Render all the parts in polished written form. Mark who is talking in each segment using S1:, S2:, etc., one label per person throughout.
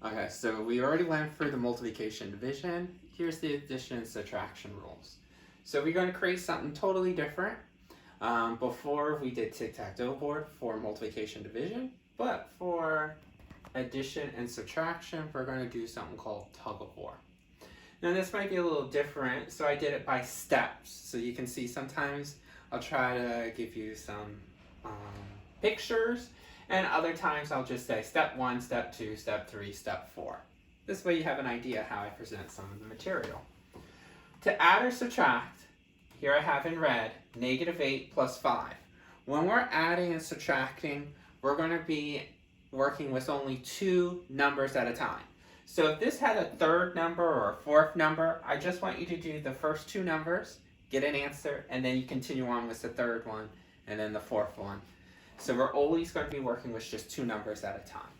S1: Okay, so we already went through the multiplication division. Here's the addition and subtraction rules. So we're going to create something totally different. Before we did tic-tac-toe board for multiplication division, but for addition and subtraction, we're going to do something called tug of war. Now this might be a little different, so I did it by steps. So you can see sometimes I'll try to give you some pictures, and other times I'll just say step 1, step 2, step 3, step 4. This way you have an idea how I present some of the material. To add or subtract, here I have in red, -8 plus 5. When we're adding and subtracting, we're going to be working with only 2 numbers at a time. So if this had a third number or a fourth number, I just want you to do the first 2 numbers, get an answer, and then you continue on with the third one, and then the fourth one. So we're always going to be working with just 2 numbers at a time.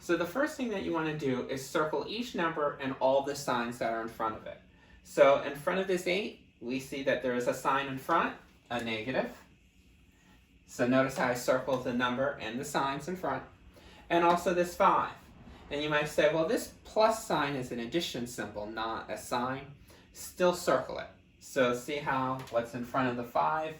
S1: So the first thing that you want to do is circle each number and all the signs that are in front of it. So in front of this 8, we see that there is a sign in front, a negative. So notice how I circled the number and the signs in front. And also this 5. And you might say, well, this plus sign is an addition symbol, not a sign. Still circle it. So see how what's in front of the 5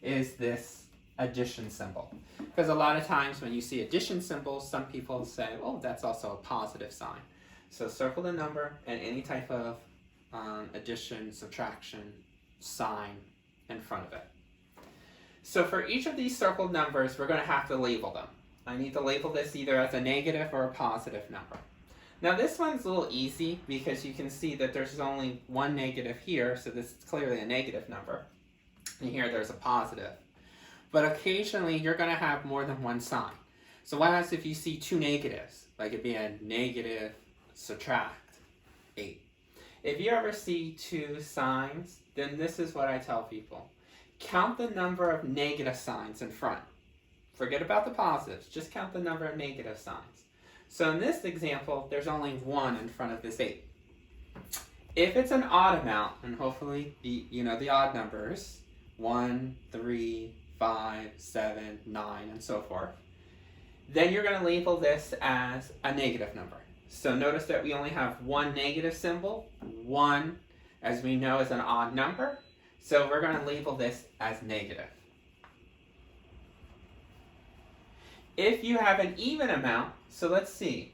S1: is this addition symbol. Because a lot of times when you see addition symbols, some people say, oh, that's also a positive sign. So circle the number and any type of addition, subtraction sign in front of it. So for each of these circled numbers, we're going to have to label them. I need to label this either as a negative or a positive number. Now this one's a little easy because you can see that there's only one negative here, so this is clearly a negative number. And here there's a positive. But occasionally you're going to have more than one sign. So what happens if you see 2 negatives? Like it'd be a negative subtract 8. If you ever see 2 signs, then this is what I tell people. Count the number of negative signs in front. Forget about the positives, just count the number of negative signs. So in this example, there's only 1 in front of this 8. If it's an odd amount, and hopefully the odd numbers, 1, 3, 5, 7, 9, and so forth, then you're going to label this as a negative number. So notice that we only have 1 negative symbol. 1, as we know, is an odd number. So we're going to label this as negative. If you have an even amount, so let's see.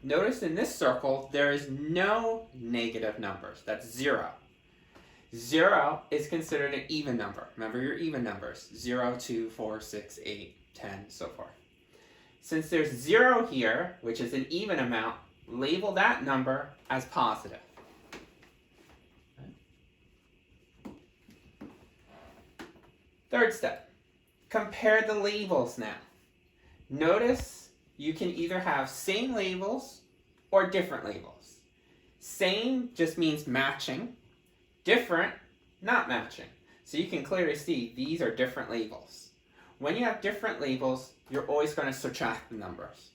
S1: Notice in this circle, there is no negative numbers. That's 0. 0 is considered an even number. Remember your even numbers. 0, 2, 4, 6, 8, 10, so forth. Since there's 0 here, which is an even amount, label that number as positive. Third step, compare the labels now. Notice you can either have same labels or different labels. Same just means matching. Different, not matching. So you can clearly see these are different labels. When you have different labels, you're always going to subtract the numbers.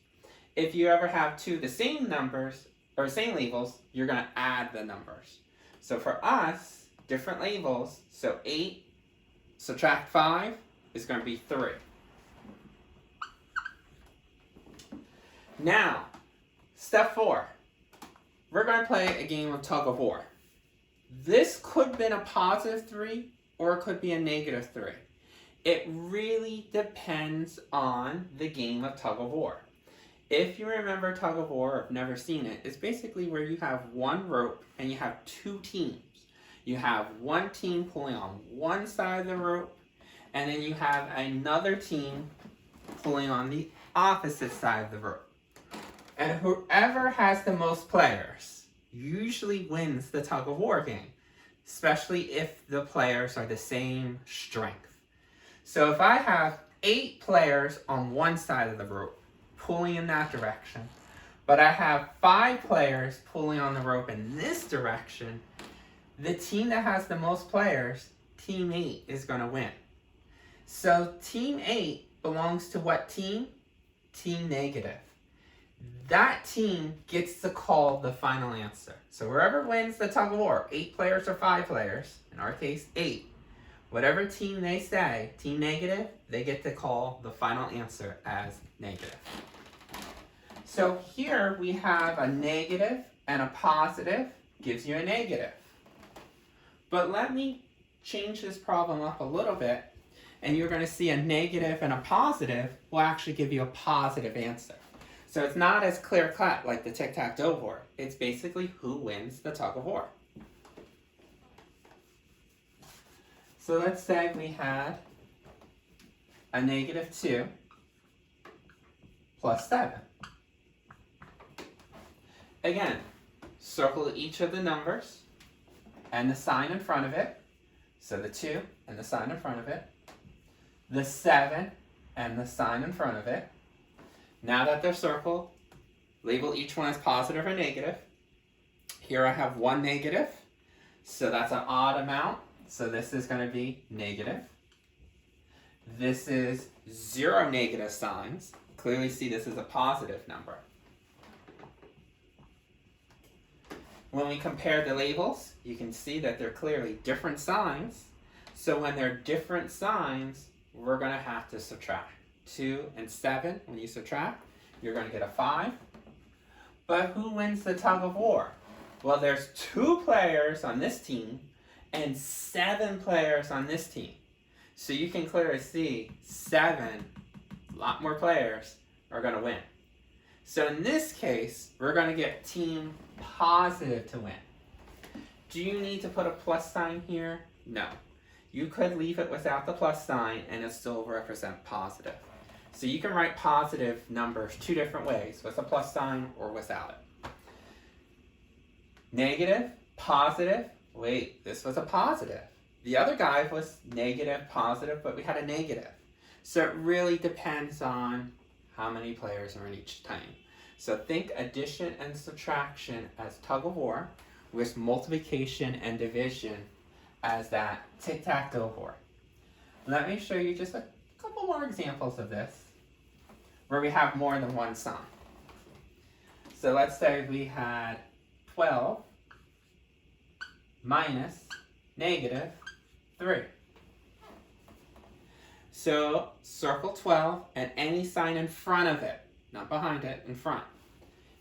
S1: If you ever have 2 the same numbers, or same labels, you're going to add the numbers. So for us, different labels, so 8 subtract 5 is going to be 3. Now, step 4. We're going to play a game of tug of war. This could have been a positive 3 or it could be a negative 3. It really depends on the game of tug of war. If you remember tug of war or have never seen it, it's basically where you have one rope and you have 2 teams. You have one team pulling on one side of the rope, and then you have another team pulling on the opposite side of the rope. And whoever has the most players usually wins the tug of war game, especially if the players are the same strength. So if I have 8 players on one side of the rope pulling in that direction, but I have 5 players pulling on the rope in this direction, the team that has the most players, Team 8, is going to win. So Team 8 belongs to what team? Team negative. That team gets to call the final answer. So whoever wins the tug of war, 8 players or 5 players, in our case 8, whatever team they say, team negative, they get to call the final answer as negative. So here we have a negative and a positive gives you a negative. But let me change this problem up a little bit, and you're going to see a negative and a positive will actually give you a positive answer. So it's not as clear-cut like the tic-tac-toe board. It's basically who wins the tug-of-war. So let's say we had a -2 plus 7. Again, circle each of the numbers and the sign in front of it. So the 2 and the sign in front of it. The 7 and the sign in front of it. Now that they're circled, label each one as positive or negative. Here I have one negative, so that's an odd amount. So this is going to be negative. This is 0 negative signs. Clearly see this is a positive number. When we compare the labels, you can see that they're clearly different signs. So when they're different signs, we're going to have to subtract. 2 and 7, when you subtract, you're going to get a 5. But who wins the tug of war? Well, there's 2 players on this team and 7 players on this team. So you can clearly see 7, a lot more players, are going to win. So in this case, we're going to get team positive to win. Do you need to put a plus sign here? No. You could leave it without the plus sign and it still represent positive. So you can write positive numbers 2 different ways, with a plus sign or without it. Negative, positive, wait, this was a positive. The other guy was negative, positive, but we had a negative. So it really depends on how many players are in each team. So think addition and subtraction as tug of war, with multiplication and division as that tic-tac-toe board. Let me show you just a couple more examples of this, where we have more than one sign. So let's say we had 12 minus -3. So circle 12 and any sign in front of it, not behind it, in front.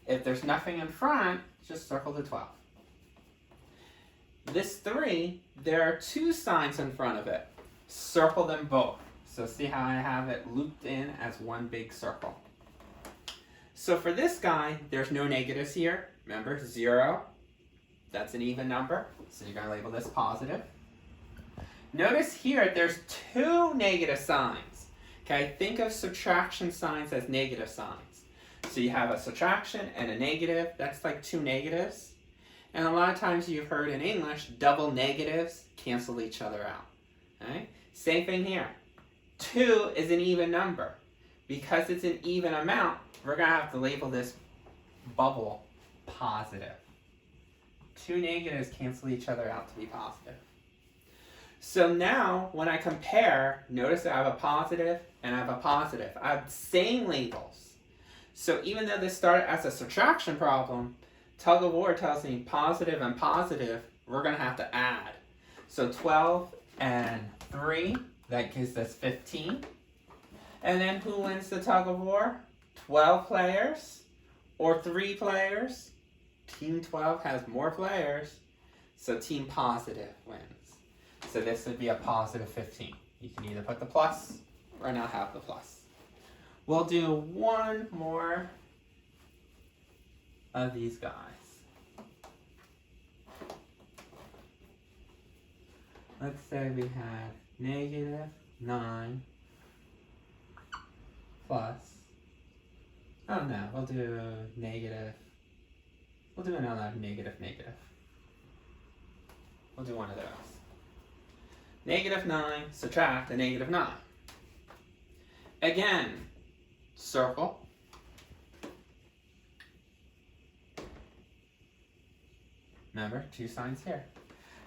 S1: If there's nothing in front, just circle the 12. This 3, there are 2 signs in front of it. Circle them both. So see how I have it looped in as one big circle. So for this guy, there's no negatives here. Remember, 0, that's an even number. So you're going to label this positive. Notice here, there's 2 negative signs. Okay, think of subtraction signs as negative signs. So you have a subtraction and a negative. That's like 2 negatives. And a lot of times you've heard in English, double negatives cancel each other out. Okay? Same thing here. 2 is an even number. Because it's an even amount, we're going to have to label this bubble positive. 2 negatives cancel each other out to be positive. So now, when I compare, notice I have a positive and I have a positive. I have the same labels. So even though this started as a subtraction problem, tug of war tells me positive and positive, we're going to have to add. So 12 and 3, that gives us 15. And then who wins the tug of war? 12 players or 3 players? Team 12 has more players, so team positive wins. So this would be a positive 15. You can either put the plus or not have the plus. We'll do one more of these guys. Let's say we had -9 plus, oh no, we'll do negative, we'll do another negative. We'll do one of those. -9, subtract the -9. Again, circle. Remember, 2 signs here.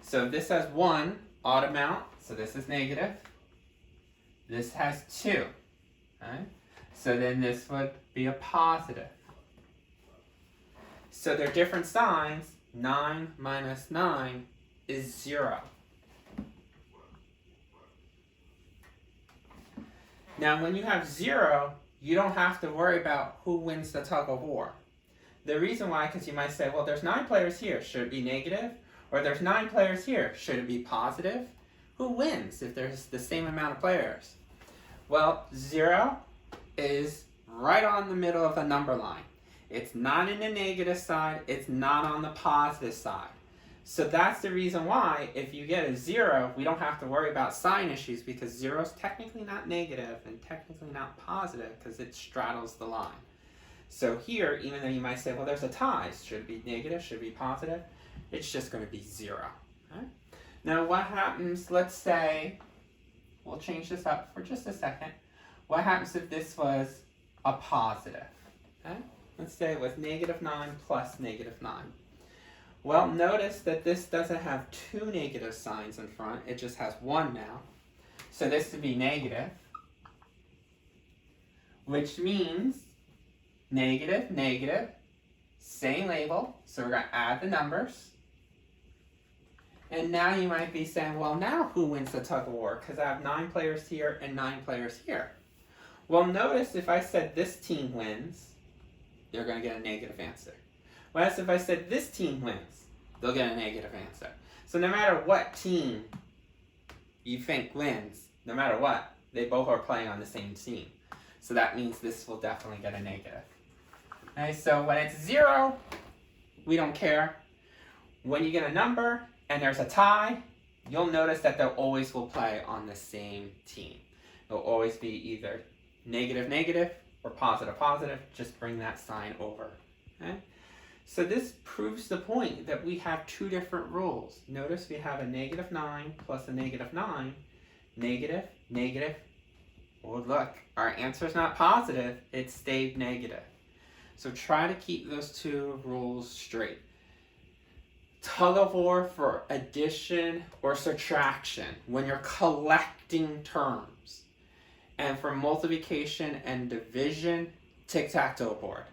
S1: So this has 1 odd amount, so this is negative. This has 2. Okay? So then this would be a positive. So they're different signs. 9 minus 9 is 0. Now when you have 0, you don't have to worry about who wins the tug of war. The reason why, because you might say, well, there's 9 players here, should it be negative? Or there's 9 players here, should it be positive? Who wins if there's the same amount of players? Well, 0 is right on the middle of the number line. It's not in the negative side, it's not on the positive side. So that's the reason why if you get a 0, we don't have to worry about sign issues, because 0 is technically not negative and technically not positive because it straddles the line. So here, even though you might say, well, there's a tie, should it be negative, should it be positive? It's just going to be 0. Okay? Now what happens, let's say, we'll change this up for just a second. What happens if this was a positive? Okay? Let's say it was -9 plus -9. Well, notice that this doesn't have 2 negative signs in front, it just has 1 now. So this would be negative, which means negative, negative, same label, so we're going to add the numbers. And now you might be saying, well, now who wins the tug of war? Because I have 9 players here and 9 players here. Well, notice if I said this team wins, you're going to get a negative answer. Whereas if I said this team wins, they'll get a negative answer. So no matter what team you think wins, no matter what, they both are playing on the same team. So that means this will definitely get a negative. Okay, so when it's 0, we don't care. When you get a number and there's a tie, you'll notice that they always will play on the same team. It'll always be either negative, negative, or positive, positive. Just bring that sign over. Okay? So this proves the point that we have 2 different rules. Notice we have a -9 plus a -9. Negative, negative. Well, look, our answer is not positive. It stayed negative. So try to keep those 2 rules straight. Tug of war for addition or subtraction when you're collecting terms. And for multiplication and division, tic-tac-toe board.